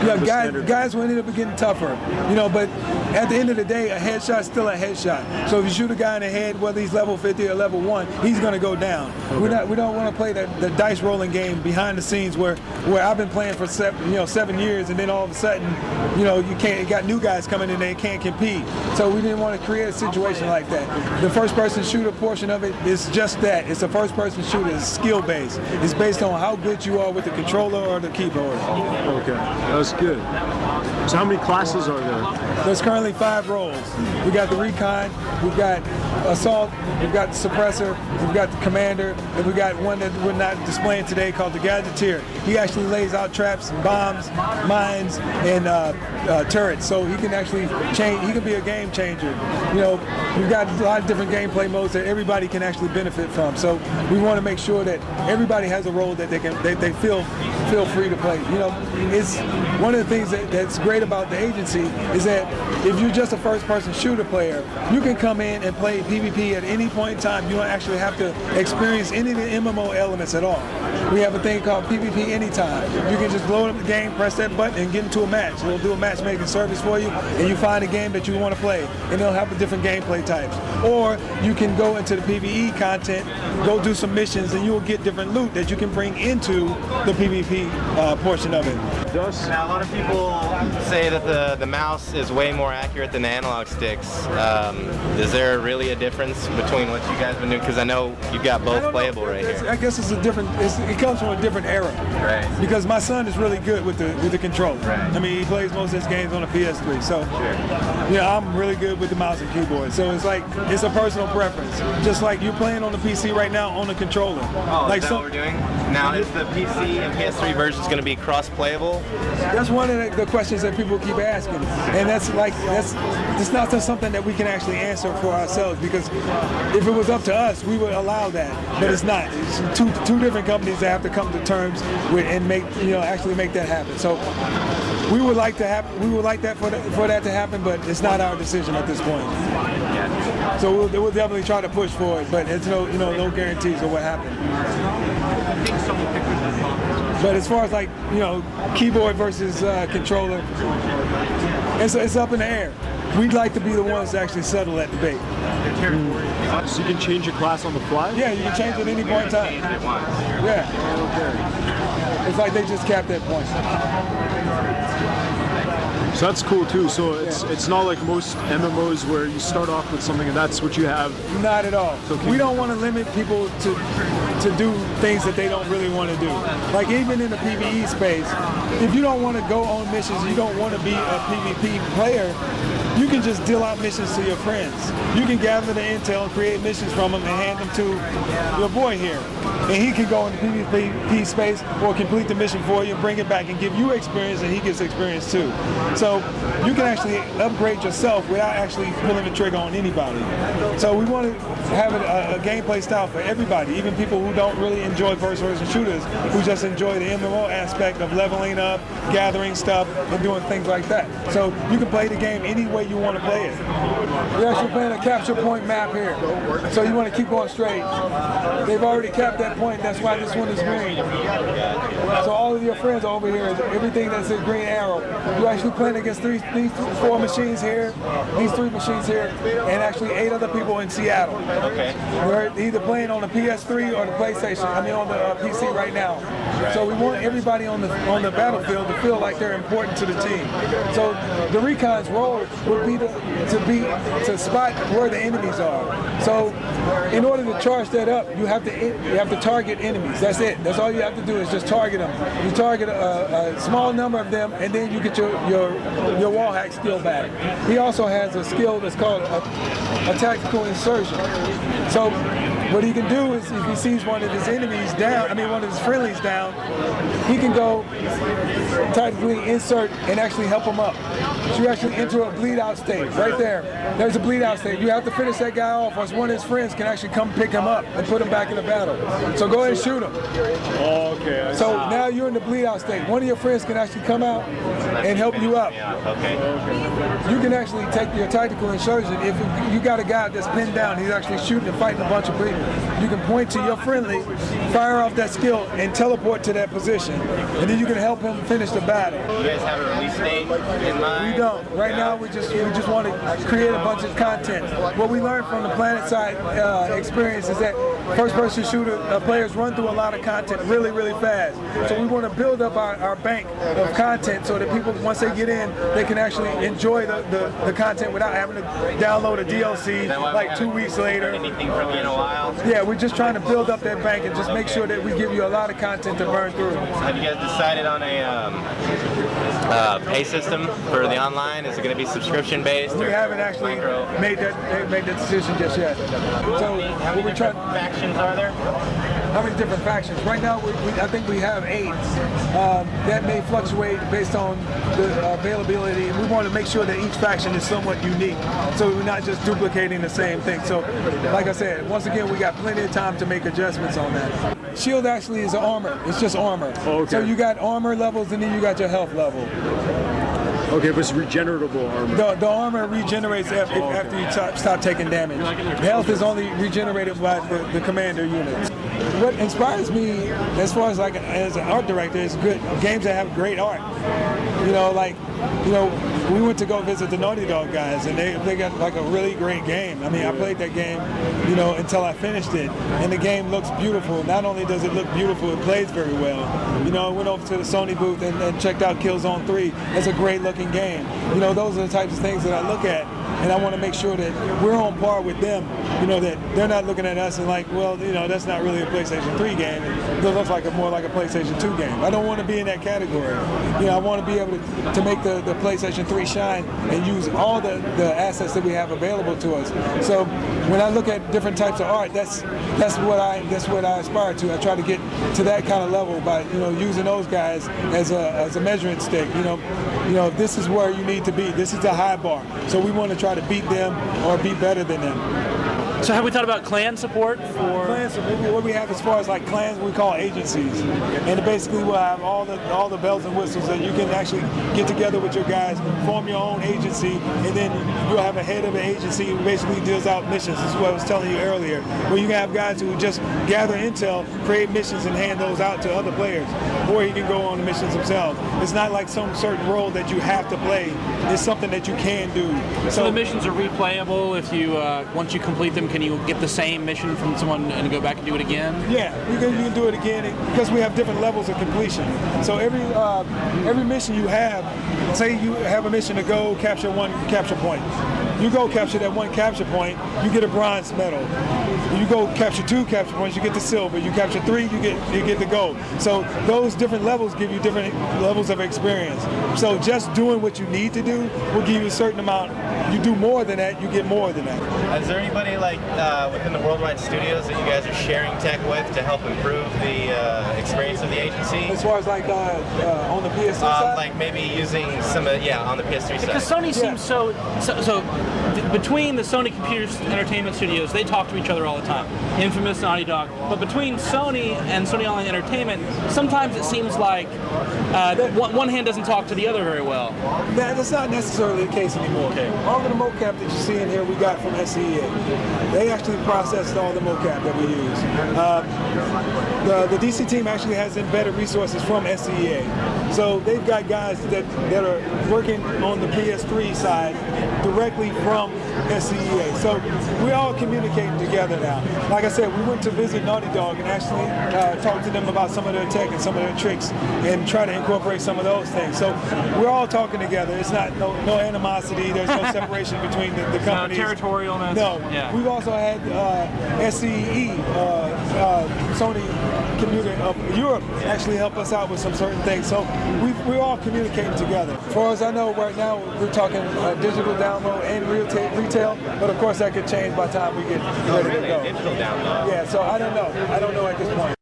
Yeah, guys will end up getting tougher, you know, but at the end of the day, a headshot's still a headshot. So if you shoot a guy in the head, whether he's level 50 or level 1, he's going to go down. Okay. We don't want to play the dice rolling game behind the scenes where I've been playing for 7 years, and then all of a sudden, you know, you got new guys coming in, they can't compete. So we didn't want to create a situation like that. The first person shooter portion of it is just that. It's a first person shooter. It's skill based. It's based on how good you are with the controller or the keyboard. Okay, that's good. So how many classes are there? There's currently 5 roles. We got the recon, we've got assault, we've got the suppressor, we've got the commander, and we got one that we're not displaying today called the gadgeteer. He actually lays out traps, bombs, mines, and turrets. So he can actually change. He can be a game changer. You know, we've got a lot of different gameplay modes that everybody can actually benefit from. So we want to make sure that everybody has a role that they feel free to play. You know, it's one of the things that's great about the agency is that if you're just a first-person shooter player, you can come in and play PvP at any point in time. You don't actually have to experience any of the MMO elements at all. We have a thing called PvP Anytime. You can just load up the game, press that button, and get into a match. It'll do a matchmaking service for you, and you find a game that you want to play, and they'll have different gameplay types. Or you can go into the PvE content, go do some missions, and you'll get different loot that you can bring into the PvP portion of it. Now, a lot of people say that the mouse is way more accurate than the analog sticks. Is there really a difference between what you guys have been doing? Because I know you've got both playable right here. I guess it's a different. It comes from a different era. Right. Because my son is really good with the controller. Right. I mean, he plays most of his games on a PS3. So, yeah, I'm really good with the mouse and keyboard. So it's like it's a personal preference. Just like you're playing on the PC right now on the controller. Oh, like is that what we're doing? Now, is the PC and PS3 versions going to be cross-playable? That's one of the questions that people keep asking, and that's not just something that we can actually answer for ourselves, because if it was up to us, we would allow that, but it's not. It's two different companies that have to come to terms with and actually make that happen. So we would like that for that to happen, but it's not our decision at this point. So we'll definitely try to push for it, but it's no guarantees of what happens. But as far as keyboard versus controller, it's up in the air. We'd like to be the ones to actually settle that debate. So you can change your class on the fly? Yeah, you can change it at any point in time. Yeah. It's like they just capped that point. So that's cool too. So it's not like most MMOs where you start off with something and that's what you have. Not at all. So we don't want to limit people to do things that they don't really want to do. Like even in the PvE space, if you don't want to go on missions, you don't want to be a PvP player, you can just deal out missions to your friends. You can gather the intel and create missions from them and hand them to your boy here. And he can go in the PvP space or complete the mission for you and bring it back and give you experience, and he gets experience too. So you can actually upgrade yourself without actually pulling the trigger on anybody. So we want to have a gameplay style for everybody, even people who don't really enjoy first-person shooters, who just enjoy the MMO aspect of leveling up, gathering stuff, and doing things like that. So you can play the game any way you want to play it. We're actually playing a capture point map here. So you want to keep going straight. They've already capped that point, that's why this one is green. So all of your friends are over here, everything that's a green arrow. You're actually playing against these 4 machines here, these 3 machines here, and actually 8 other people in Seattle. Okay. We're either playing on the PS3 or the PlayStation, on the PC right now. So we want everybody on the battlefield to feel like they're important to the team. So the recon's role would be to spot where the enemies are. So in order to charge that up, you have to target enemies. That's it. That's all you have to do is just target them. You target a small number of them, and then you get your wall hack skill back. He also has a skill that's called a tactical insertion. So what he can do is, if he sees one of his enemies down, one of his friendlies down, he can go tactically insert and actually help him up. So you actually enter a bleed out state right there. There's a bleed out state. You have to finish that guy off, or one of his friends can actually come pick him up and put him back in the battle. So go ahead and shoot him. Oh, okay. So now you're in the bleed out state. One of your friends can actually come out and help you up. Okay. You can actually take your tactical insertion. If you got a guy that's pinned down, he's actually shooting and fighting a bunch of people. You can point to your friendly, fire off that skill, and teleport to that position. And then you can help him finish the battle. You guys have a release date in mind? We don't. Right now, we just want to create a bunch of content. What we learned from the Planet Side experience is that first-person shooter players run through a lot of content really, really fast. So we want to build up our bank of content so that people, once they get in, they can actually enjoy the content without having to download a DLC like 2 weeks later. Anything from you in a while? Yeah, we're just trying to build up that bank and just make sure that we give you a lot of content to burn through. Have you guys decided on a pay system for the online? Is it going to be subscription based? We haven't actually made that decision just yet. So How many different factions are there? How many different factions? Right now, I think we have 8. That may fluctuate based on the availability. And we want to make sure that each faction is somewhat unique, so we're not just duplicating the same thing. So, like I said, once again, we got plenty of time to make adjustments on that. Shield actually is armor. It's just armor. Oh, okay. So you got armor levels, and then you got your health level. Okay, but it's regeneratable armor. The armor regenerates after you stop taking damage. Health is only regenerated by the commander units. What inspires me, as far as as an art director, is good games that have great art. We went to go visit the Naughty Dog guys, and they got like a really great game. I mean, I played that game, until I finished it, and the game looks beautiful. Not only does it look beautiful, it plays very well. I went over to the Sony booth and checked out Killzone 3. It's a great looking game. Those are the types of things that I look at, and I want to make sure that we're on par with them. That they're not looking at us and like, well, that's not really a PlayStation 3 game. It looks more like a PlayStation 2 game. I don't want to be in that category. I want to be able to make the PlayStation 3 shine and use all the assets that we have available to us. So when I look at different types of art, that's what I aspire to. I try to get to that kind of level by using those guys as a measuring stick. This is where you need to be. This is the high bar. So we want to try to beat them or be better than them. So have we thought about clan support for? Clan support, what we have as far as like clans, we call agencies, and basically we'll have all the bells and whistles that you can actually get together with your guys, form your own agency, and then you'll have a head of an agency who basically deals out missions. This is what I was telling you earlier, where you can have guys who just gather intel, create missions, and hand those out to other players, or you can go on the missions themselves. It's not like some certain role that you have to play. It's something that you can do. So the missions are replayable. If you once you complete them, can you get the same mission from someone and go back and do it again? Yeah, you can do it again because we have different levels of completion. So every mission you have, say you have a mission to go capture one capture point. You go capture that one capture point, you get a bronze medal. You go capture 2 capture points, you get the silver. You capture 3, you get the gold. So those different levels give you different levels of experience. So just doing what you need to do will give you a certain amount. You do more than that, you get more than that. Is there anybody within the Worldwide Studios that you guys are sharing tech with to help improve the experience of the agency? As far as on the PS3 side? Like maybe using some on the PS3 side. Because Sony seems so between the Sony Computer Entertainment Studios, they talk to each other all the time. Infamous, Naughty Dog. But between Sony and Sony Online Entertainment, sometimes it seems like one hand doesn't talk to the other very well. That's not necessarily the case anymore. Okay. All of the mocap that you see in here we got from SCEA. They actually processed all the mocap that we use. The DC team actually has embedded resources from SCEA. So they've got guys that are working on the PS3 side directly from SCEA. So we're all communicating together now. Like I said, we went to visit Naughty Dog and actually talk to them about some of their tech and some of their tricks and try to incorporate some of those things. So we're all talking together. It's not no animosity. There's no separation between the companies. No territorialness. No. Yeah. We've also had SCE, Sony Computer of Europe, actually help us out with some certain things. So we're all communicating together. As far as I know, right now we're talking digital download and retail, but of course that could change by the time we get ready to go. Digital download. Yeah, so I don't know. I don't know at this point.